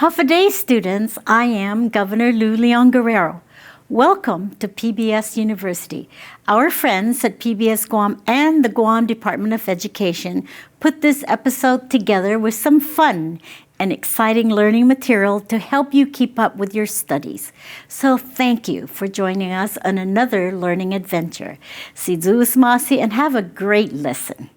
Håfa Day students, I am Governor Lou Leon Guerrero. Welcome to PBS University. Our friends at PBS Guam and the Guam Department of Education put this episode together with some fun and exciting learning material to help you keep up with your studies. So thank you for joining us on another learning adventure. Sidzu Masi and have a great lesson.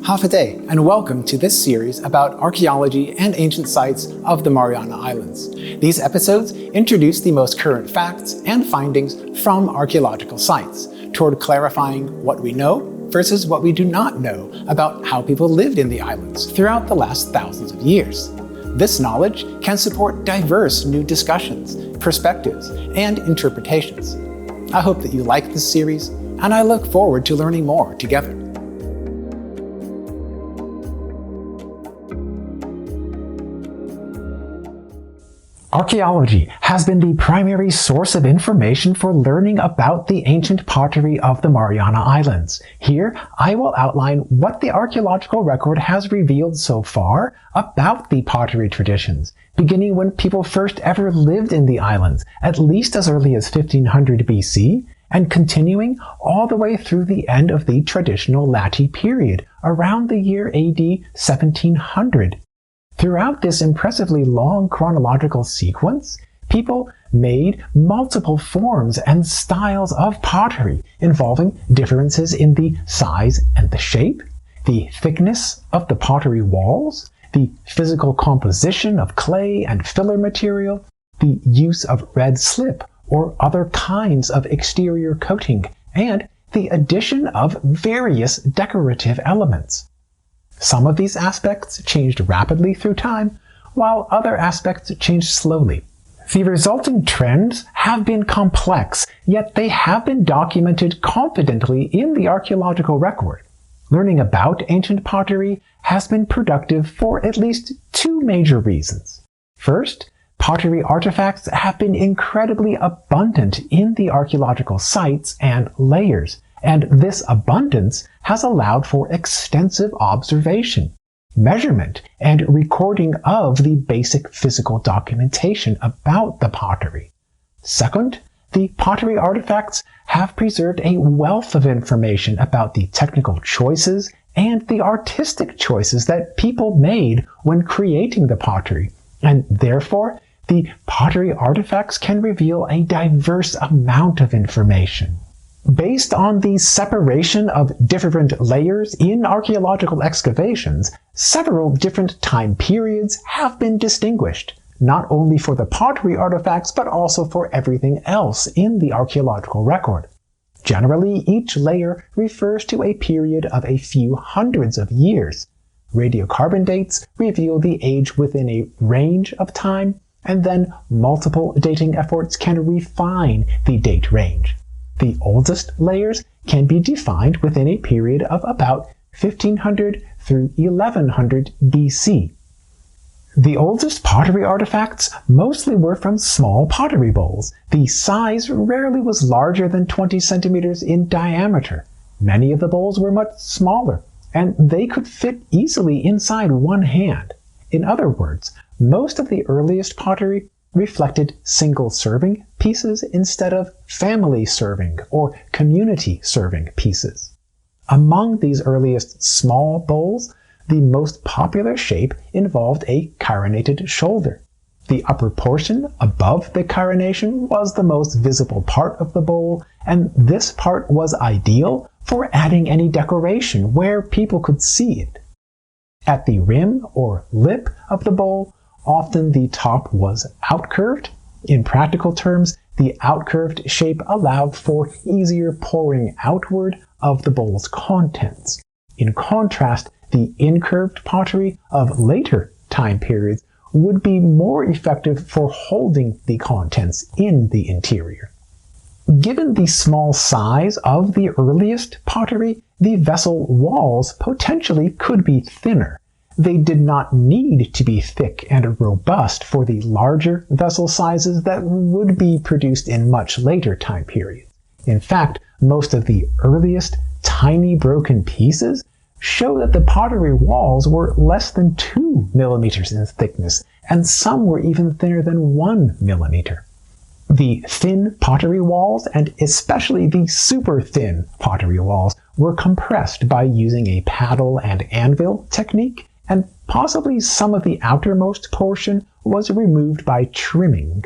Håfa Day, and welcome to this series about archaeology and ancient sites of the Mariana Islands. These episodes introduce the most current facts and findings from archaeological sites toward clarifying what we know versus what we do not know about how people lived in the islands throughout the last thousands of years. This knowledge can support diverse new discussions, perspectives, and interpretations. I hope that you like this series, and I look forward to learning more together. Archaeology has been the primary source of information for learning about the ancient pottery of the Mariana Islands. Here, I will outline what the archaeological record has revealed so far about the pottery traditions, beginning when people first ever lived in the islands, at least as early as 1500 BC, and continuing all the way through the end of the traditional Lati period, around the year AD 1700. Throughout this impressively long chronological sequence, people made multiple forms and styles of pottery involving differences in the size and the shape, the thickness of the pottery walls, the physical composition of clay and filler material, the use of red slip or other kinds of exterior coating, and the addition of various decorative elements. Some of these aspects changed rapidly through time, while other aspects changed slowly. The resulting trends have been complex, yet they have been documented confidently in the archaeological record. Learning about ancient pottery has been productive for at least two major reasons. First, pottery artifacts have been incredibly abundant in the archaeological sites and layers, and this abundance has allowed for extensive observation, measurement, and recording of the basic physical documentation about the pottery. Second, the pottery artifacts have preserved a wealth of information about the technical choices and the artistic choices that people made when creating the pottery, and therefore, the pottery artifacts can reveal a diverse amount of information. Based on the separation of different layers in archaeological excavations, several different time periods have been distinguished, not only for the pottery artifacts but also for everything else in the archaeological record. Generally, each layer refers to a period of a few hundreds of years. Radiocarbon dates reveal the age within a range of time, and then multiple dating efforts can refine the date range. The oldest layers can be defined within a period of about 1500 through 1100 BC. The oldest pottery artifacts mostly were from small pottery bowls. The size rarely was larger than 20 centimeters in diameter. Many of the bowls were much smaller, and they could fit easily inside one hand. In other words, most of the earliest pottery reflected single-serving pieces instead of family-serving or community-serving pieces. Among these earliest small bowls, the most popular shape involved a carinated shoulder. The upper portion above the carination was the most visible part of the bowl, and this part was ideal for adding any decoration where people could see it. At the rim or lip of the bowl, often the top was outcurved. In practical terms, the outcurved shape allowed for easier pouring outward of the bowl's contents. In contrast, the incurved pottery of later time periods would be more effective for holding the contents in the interior. Given the small size of the earliest pottery, the vessel walls potentially could be thinner. They did not need to be thick and robust for the larger vessel sizes that would be produced in much later time periods. In fact, most of the earliest tiny broken pieces show that the pottery walls were less than 2 millimeters in thickness, and some were even thinner than 1 millimeter. The thin pottery walls, and especially the super thin pottery walls, were compressed by using a paddle and anvil technique, and possibly some of the outermost portion was removed by trimming.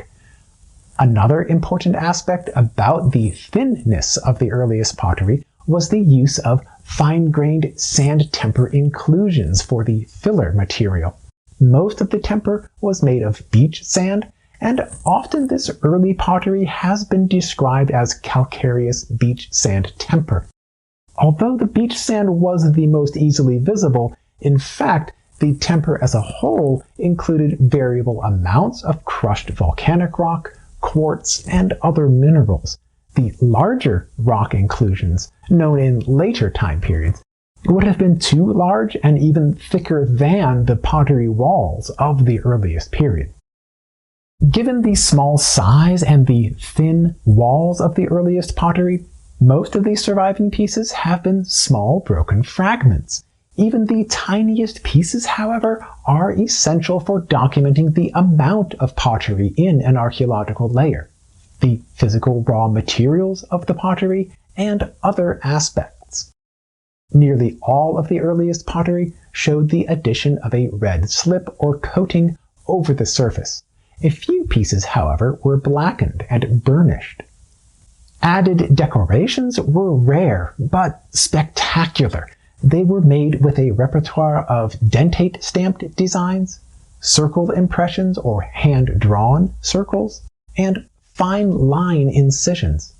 Another important aspect about the thinness of the earliest pottery was the use of fine-grained sand temper inclusions for the filler material. Most of the temper was made of beach sand, and often this early pottery has been described as calcareous beach sand temper. Although the beach sand was the most easily visible, in fact, the temper as a whole included variable amounts of crushed volcanic rock, quartz, and other minerals. The larger rock inclusions, known in later time periods, would have been too large and even thicker than the pottery walls of the earliest period. Given the small size and the thin walls of the earliest pottery, most of these surviving pieces have been small broken fragments. Even the tiniest pieces, however, are essential for documenting the amount of pottery in an archaeological layer, the physical raw materials of the pottery, and other aspects. Nearly all of the earliest pottery showed the addition of a red slip or coating over the surface. A few pieces, however, were blackened and burnished. Added decorations were rare, but spectacular. They were made with a repertoire of dentate stamped designs, circle impressions or hand-drawn circles, and fine line incisions.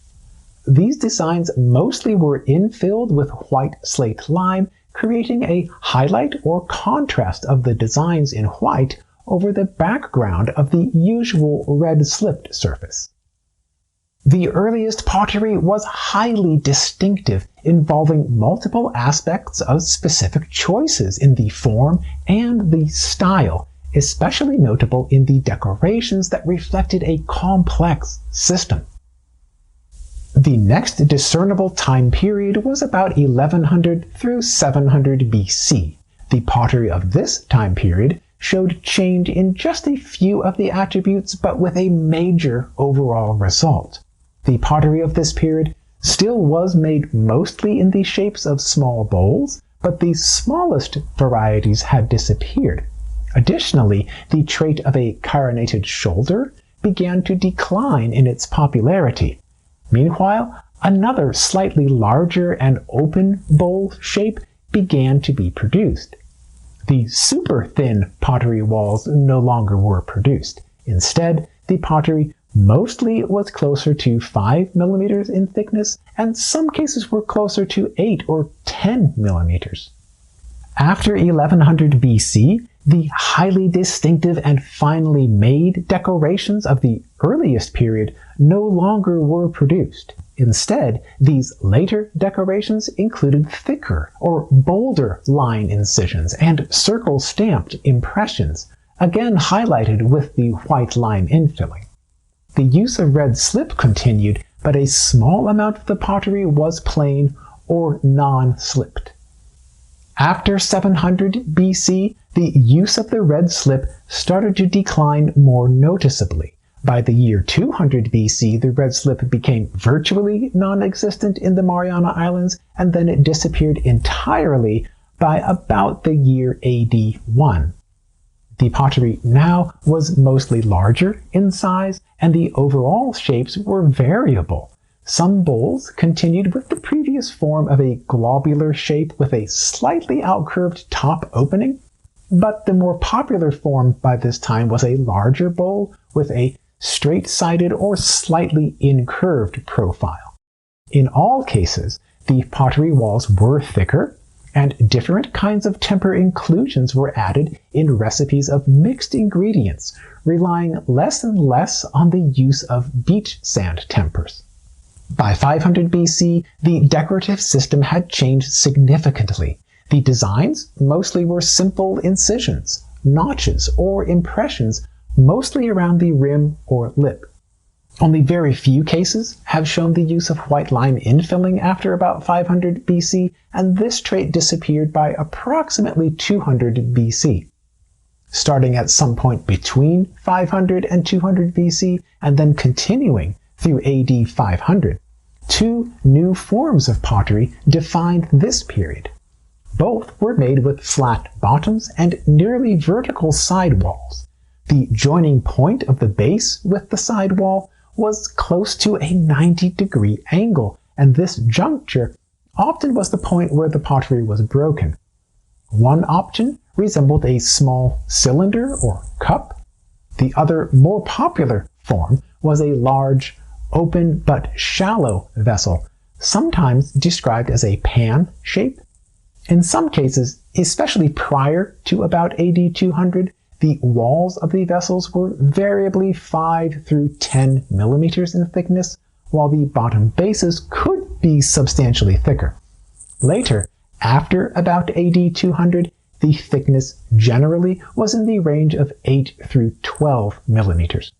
These designs mostly were infilled with white slate lime, creating a highlight or contrast of the designs in white over the background of the usual red-slipped surface. The earliest pottery was highly distinctive, involving multiple aspects of specific choices in the form and the style, especially notable in the decorations that reflected a complex system. The next discernible time period was about 1100 through 700 BC. The pottery of this time period showed change in just a few of the attributes, but with a major overall result. The pottery of this period still was made mostly in the shapes of small bowls, but the smallest varieties had disappeared. Additionally, the trait of a carinated shoulder began to decline in its popularity. Meanwhile, another slightly larger and open bowl shape began to be produced. The super thin pottery walls no longer were produced. Instead, the pottery mostly was closer to 5 millimeters in thickness, and some cases were closer to 8 or 10 millimeters. After 1100 BC, the highly distinctive and finely made decorations of the earliest period no longer were produced. Instead, these later decorations included thicker or bolder line incisions and circle-stamped impressions, again highlighted with the white lime infilling. The use of red slip continued, but a small amount of the pottery was plain or non-slipped. After 700 BC, the use of the red slip started to decline more noticeably. By the year 200 BC, the red slip became virtually non-existent in the Mariana Islands, and then it disappeared entirely by about the year AD 1. The pottery now was mostly larger in size, and the overall shapes were variable. Some bowls continued with the previous form of a globular shape with a slightly outcurved top opening, but the more popular form by this time was a larger bowl with a straight-sided or slightly incurved profile. In all cases, the pottery walls were thicker, and different kinds of temper inclusions were added in recipes of mixed ingredients, relying less and less on the use of beach sand tempers. By 500 BC, the decorative system had changed significantly. The designs mostly were simple incisions, notches, or impressions, mostly around the rim or lip. Only very few cases have shown the use of white lime infilling after about 500 BC, and this trait disappeared by approximately 200 BC. Starting at some point between 500 and 200 BC, and then continuing through AD 500, two new forms of pottery defined this period. Both were made with flat bottoms and nearly vertical sidewalls. The joining point of the base with the sidewall was close to a 90-degree angle, and this juncture often was the point where the pottery was broken. One option resembled a small cylinder or cup. The other, more popular form was a large, open but shallow vessel, sometimes described as a pan shape. In some cases, especially prior to about AD 200, the walls of the vessels were variably 5 through 10 millimeters in thickness, while the bottom bases could be substantially thicker. Later, after about AD 200, the thickness generally was in the range of 8 through 12 millimeters.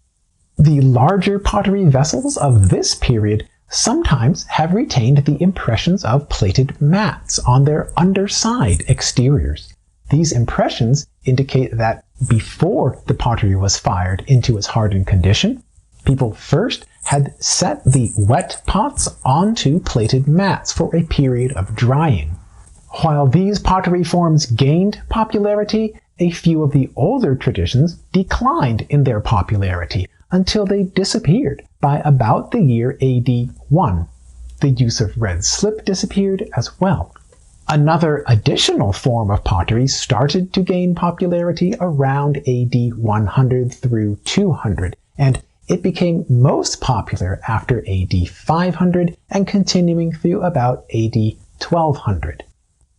The larger pottery vessels of this period sometimes have retained the impressions of plated mats on their underside exteriors. These impressions indicate that before the pottery was fired into its hardened condition, people first had set the wet pots onto plated mats for a period of drying. While these pottery forms gained popularity, a few of the older traditions declined in their popularity until they disappeared by about the year AD 1. The use of red slip disappeared as well. Another additional form of pottery started to gain popularity around AD 100 through 200, and it became most popular after AD 500 and continuing through about AD 1200.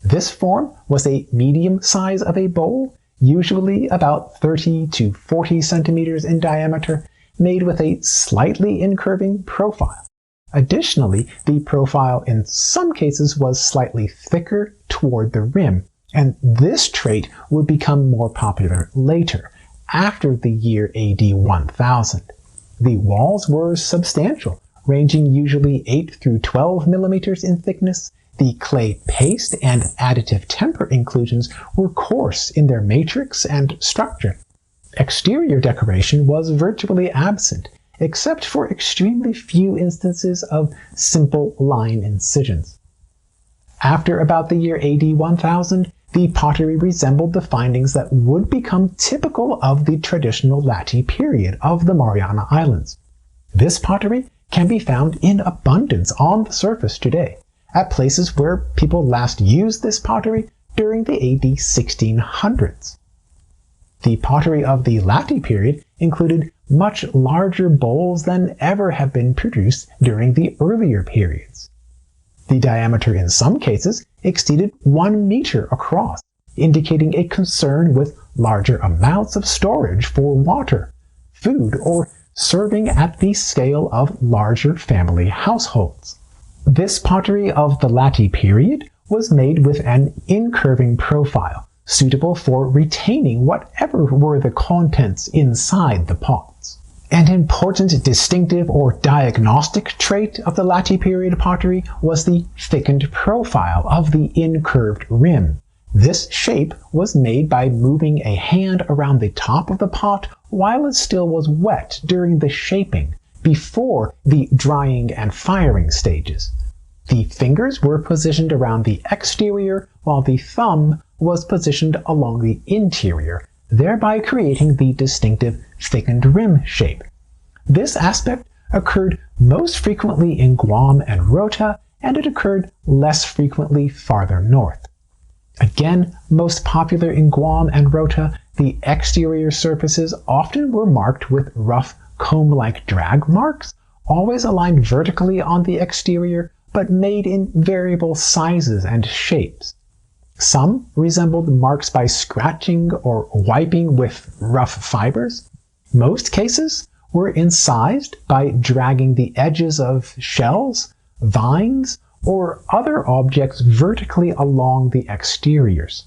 This form was a medium size of a bowl, usually about 30 to 40 centimeters in diameter, made with a slightly incurving profile. Additionally, the profile in some cases was slightly thicker toward the rim, and this trait would become more popular later, after the year AD 1000. The walls were substantial, ranging usually 8 through 12 millimeters in thickness. The clay paste and additive temper inclusions were coarse in their matrix and structure. Exterior decoration was virtually absent, except for extremely few instances of simple line incisions. After about the year AD 1000, the pottery resembled the findings that would become typical of the traditional Lati period of the Mariana Islands. This pottery can be found in abundance on the surface today, at places where people last used this pottery during the AD 1600s. The pottery of the Lati period included much larger bowls than ever have been produced during the earlier periods. The diameter in some cases exceeded 1 meter across, indicating a concern with larger amounts of storage for water, food, or serving at the scale of larger family households. This pottery of the Lati period was made with an incurving profile, suitable for retaining whatever were the contents inside the pots. An important distinctive or diagnostic trait of the Lati period pottery was the thickened profile of the incurved rim. This shape was made by moving a hand around the top of the pot while it still was wet during the shaping, before the drying and firing stages. The fingers were positioned around the exterior, while the thumb was positioned along the interior, thereby creating the distinctive thickened rim shape. This aspect occurred most frequently in Guam and Rota, and it occurred less frequently farther north. Again, most popular in Guam and Rota, the exterior surfaces often were marked with rough comb-like drag marks, always aligned vertically on the exterior, but made in variable sizes and shapes. Some resembled marks by scratching or wiping with rough fibers. Most cases were incised by dragging the edges of shells, vines, or other objects vertically along the exteriors.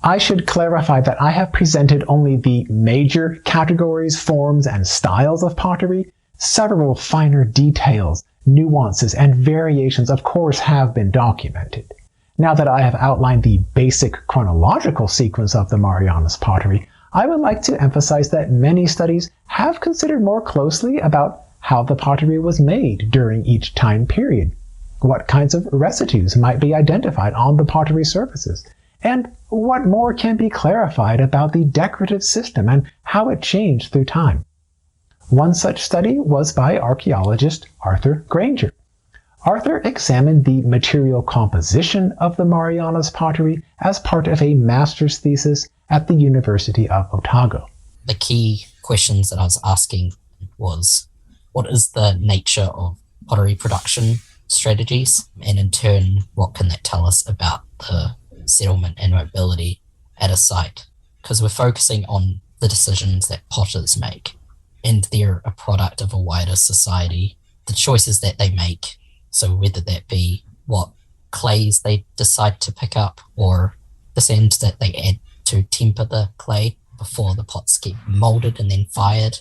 I should clarify that I have presented only the major categories, forms, and styles of pottery. Several finer details, nuances, and variations of course have been documented. Now that I have outlined the basic chronological sequence of the Marianas pottery, I would like to emphasize that many studies have considered more closely about how the pottery was made during each time period, what kinds of residues might be identified on the pottery surfaces, and what more can be clarified about the decorative system and how it changed through time. One such study was by archaeologist Arthur Grainger. Arthur examined the material composition of the Marianas pottery as part of a master's thesis at the University of Otago. The key questions that I was asking was, what is the nature of pottery production strategies? And in turn, what can that tell us about the settlement and mobility at a site? Because we're focusing on the decisions that potters make, and they're a product of a wider society. The choices that they make, so whether that be what clays they decide to pick up or the sands that they add to temper the clay before the pots get molded and then fired,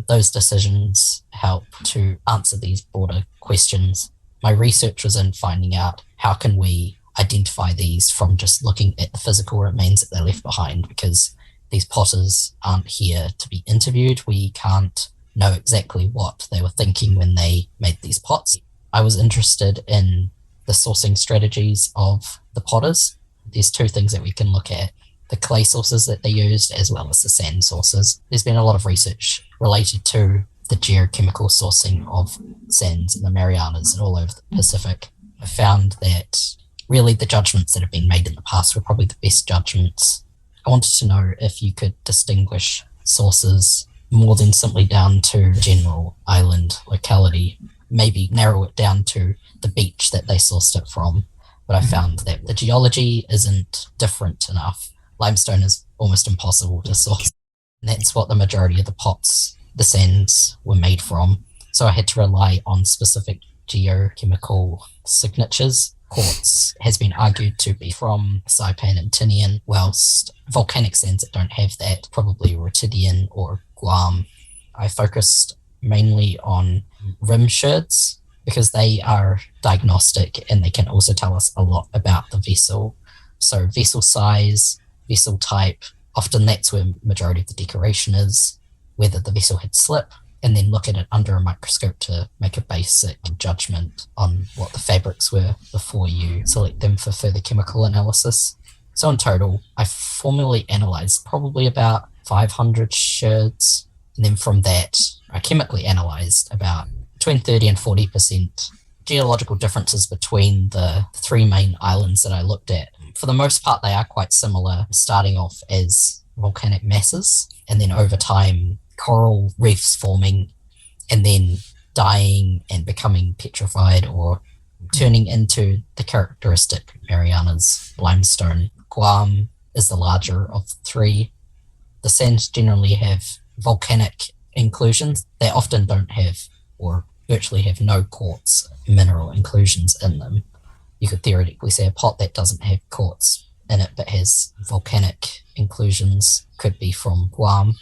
those decisions help to answer these broader questions. My research was in finding out how can we identify these from just looking at the physical remains that they left behind, because these potters aren't here to be interviewed. We can't know exactly what they were thinking when they made these pots. I was interested in the sourcing strategies of the potters. There's two things that we can look at: the clay sources that they used as well as the sand sources. There's been a lot of research related to the geochemical sourcing of sands in the Marianas and all over the Pacific. I found that really the judgments that have been made in the past were probably the best judgments. I wanted to know if you could distinguish sources more than simply down to general island locality, maybe narrow it down to the beach that they sourced it from. But I found that the geology isn't different enough. Limestone is almost impossible to source. And that's what the majority of the pots, the sands, were made from. So I had to rely on specific geochemical signatures. Quartz has been argued to be from Saipan and Tinian, whilst volcanic sands that don't have that, probably Rutudian or Guam. I focused mainly on rim sherds because they are diagnostic and they can also tell us a lot about the vessel. So vessel size, vessel type, often that's where majority of the decoration is, whether the vessel had slip, and then look at it under a microscope to make a basic judgment on what the fabrics were before you select them for further chemical analysis. So in total, I formally analysed probably about 500 sherds, and then from that, I chemically analysed about between 30 and 40% geological differences between the three main islands that I looked at. For the most part, they are quite similar, starting off as volcanic masses, and then over time, coral reefs forming and then dying and becoming petrified or turning into the characteristic Marianas limestone. Guam is the larger of the three. The sands generally have volcanic inclusions. They often don't have, or virtually have no, quartz mineral inclusions in them. You could theoretically say a pot that doesn't have quartz in it but has volcanic inclusions could be from Guam.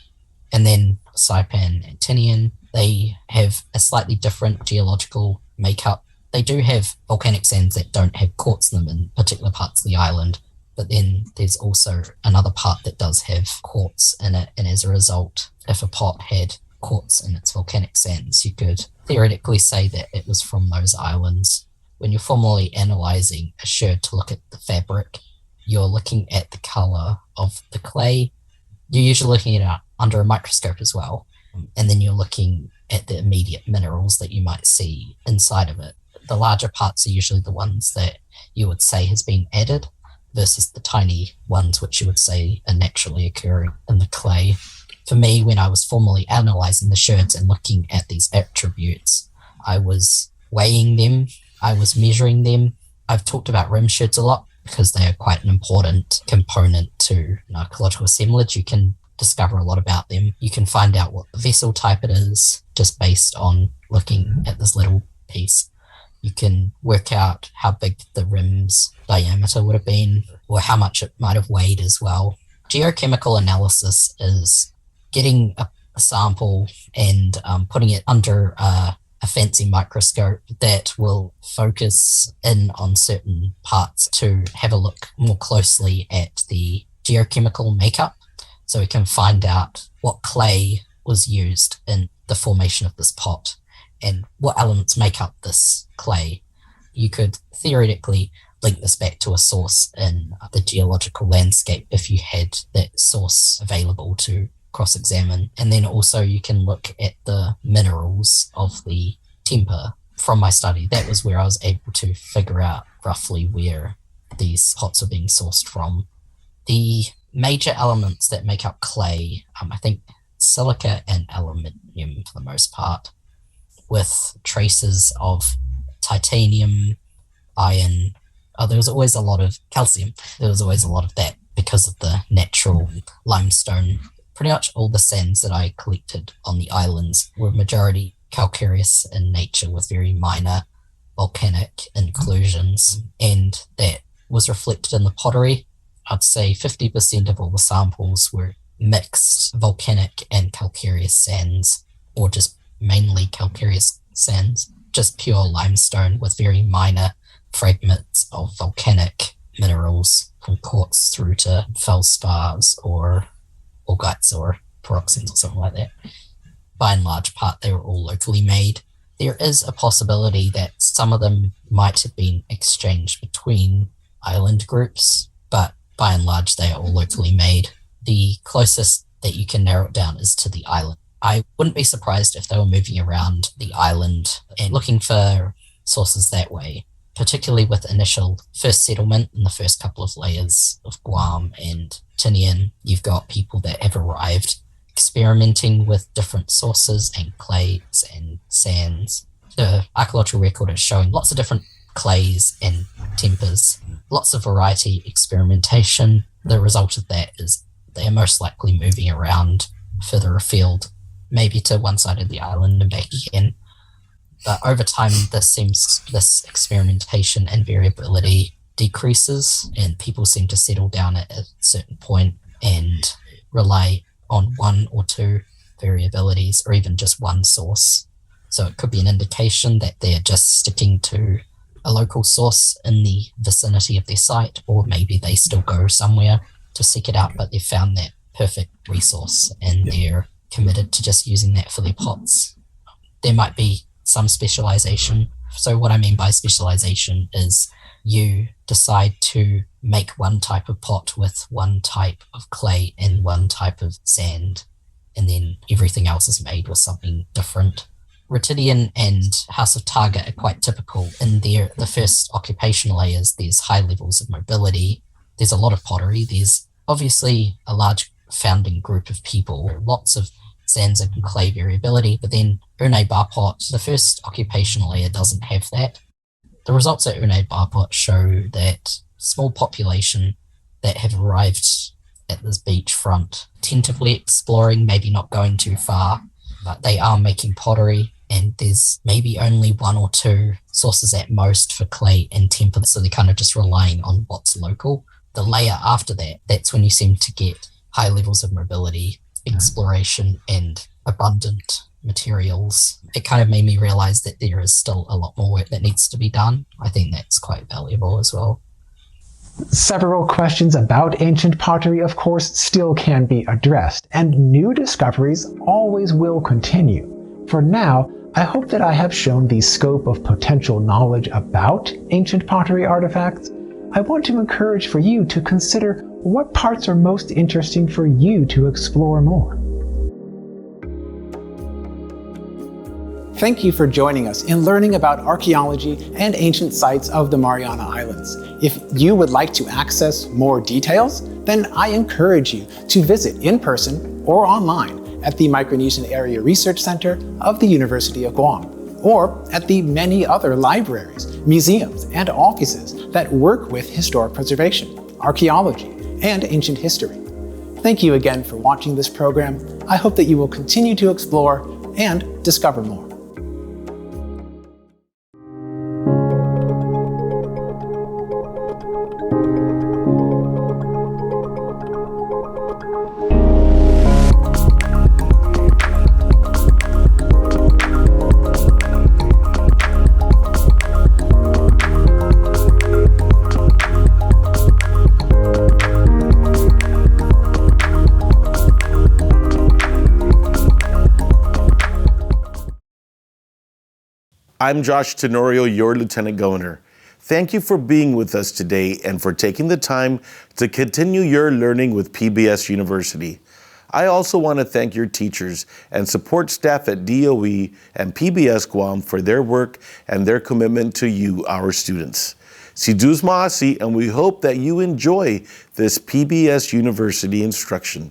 And then Saipan and Tinian, they have a slightly different geological makeup. They do have volcanic sands that don't have quartz in them in particular parts of the island, but then there's also another part that does have quartz in it, and as a result, if a pot had quartz in its volcanic sands, you could theoretically say that it was from those islands. When you're formally analysing a sherd to look at the fabric, you're looking at the colour of the clay. You're usually looking at it under a microscope as well, and then you're looking at the immediate minerals that you might see inside of it. The larger parts are usually the ones that you would say has been added versus the tiny ones which you would say are naturally occurring in the clay. For me, when I was formally analysing the sherds and looking at these attributes, I was weighing them, I was measuring them. I've talked about rim sherds a lot because they are quite an important component to an archaeological assemblage. You can discover a lot about them. You can find out what vessel type it is just based on looking at this little piece. You can work out how big the rim's diameter would have been, or how much it might have weighed as well. Geochemical analysis is getting a sample and putting it under a fancy microscope that will focus in on certain parts to have a look more closely at the geochemical makeup. So we can find out what clay was used in the formation of this pot and what elements make up this clay. You could theoretically link this back to a source in the geological landscape if you had that source available to cross-examine. And then also you can look at the minerals of the temper. From my study, that was where I was able to figure out roughly where these pots are being sourced from. The major elements that make up clay, I think silica and aluminium for the most part, with traces of titanium, iron. There was always a lot of calcium. There was always a lot of that because of the natural limestone. Pretty much all the sands that I collected on the islands were majority calcareous in nature with very minor volcanic inclusions, and that was reflected in the pottery. I'd say 50% of all the samples were mixed volcanic and calcareous sands, or just mainly calcareous sands, just pure limestone with very minor fragments of volcanic minerals from quartz through to feldspars or augites or pyroxenes or something like that. By and large part, they were all locally made. There is a possibility that some of them might have been exchanged between island groups, but by and large, they are all locally made. The closest that you can narrow it down is to the island. I wouldn't be surprised if they were moving around the island and looking for sources that way, particularly with initial first settlement in the first couple of layers of Guam and Tinian. You've got people that have arrived experimenting with different sources and clays and sands. The archaeological record is showing lots of different clays and tempers, lots of variety experimentation. The result of that is they are most likely moving around further afield, maybe to one side of the island and back again. But over time, this experimentation and variability decreases, and people seem to settle down at a certain point and rely on one or two variabilities, or even just one source. So it could be an indication that they're just sticking to a local source in the vicinity of their site, or maybe they still go somewhere to seek it out, but they've found that perfect resource and they're committed to just using that for their pots. There might be some specialization. So what I mean by specialization is you decide to make one type of pot with one type of clay and one type of sand, and then everything else is made with something different. Rutidian and House of Targa are quite typical. In the first occupation layers, there's high levels of mobility. There's a lot of pottery. There's obviously a large founding group of people, lots of sands and clay variability, but then Urnei Bapot, the first occupation layer, doesn't have that. The results at Urnei Bapot show that small population that have arrived at this beachfront, tentatively exploring, maybe not going too far, but they are making pottery, and there's maybe only one or two sources at most for clay and temper, so they're kind of just relying on what's local. The layer after that, that's when you seem to get high levels of mobility, exploration, and abundant materials. It kind of made me realize that there is still a lot more work that needs to be done. I think that's quite valuable as well. Several questions about ancient pottery, of course, still can be addressed, and new discoveries always will continue. For now, I hope that I have shown the scope of potential knowledge about ancient pottery artifacts. I want to encourage for you to consider what parts are most interesting for you to explore more. Thank you for joining us in learning about archaeology and ancient sites of the Mariana Islands. If you would like to access more details, then I encourage you to visit in person or online at the Micronesian Area Research Center of the University of Guam, or at the many other libraries, museums, and offices that work with historic preservation, archaeology, and ancient history. Thank you again for watching this program. I hope that you will continue to explore and discover more. I'm Josh Tenorio, your Lieutenant Governor. Thank you for being with us today and for taking the time to continue your learning with PBS University. I also want to thank your teachers and support staff at DOE and PBS Guam for their work and their commitment to you, our students. Si Dus Ma'asi, and we hope that you enjoy this PBS University instruction.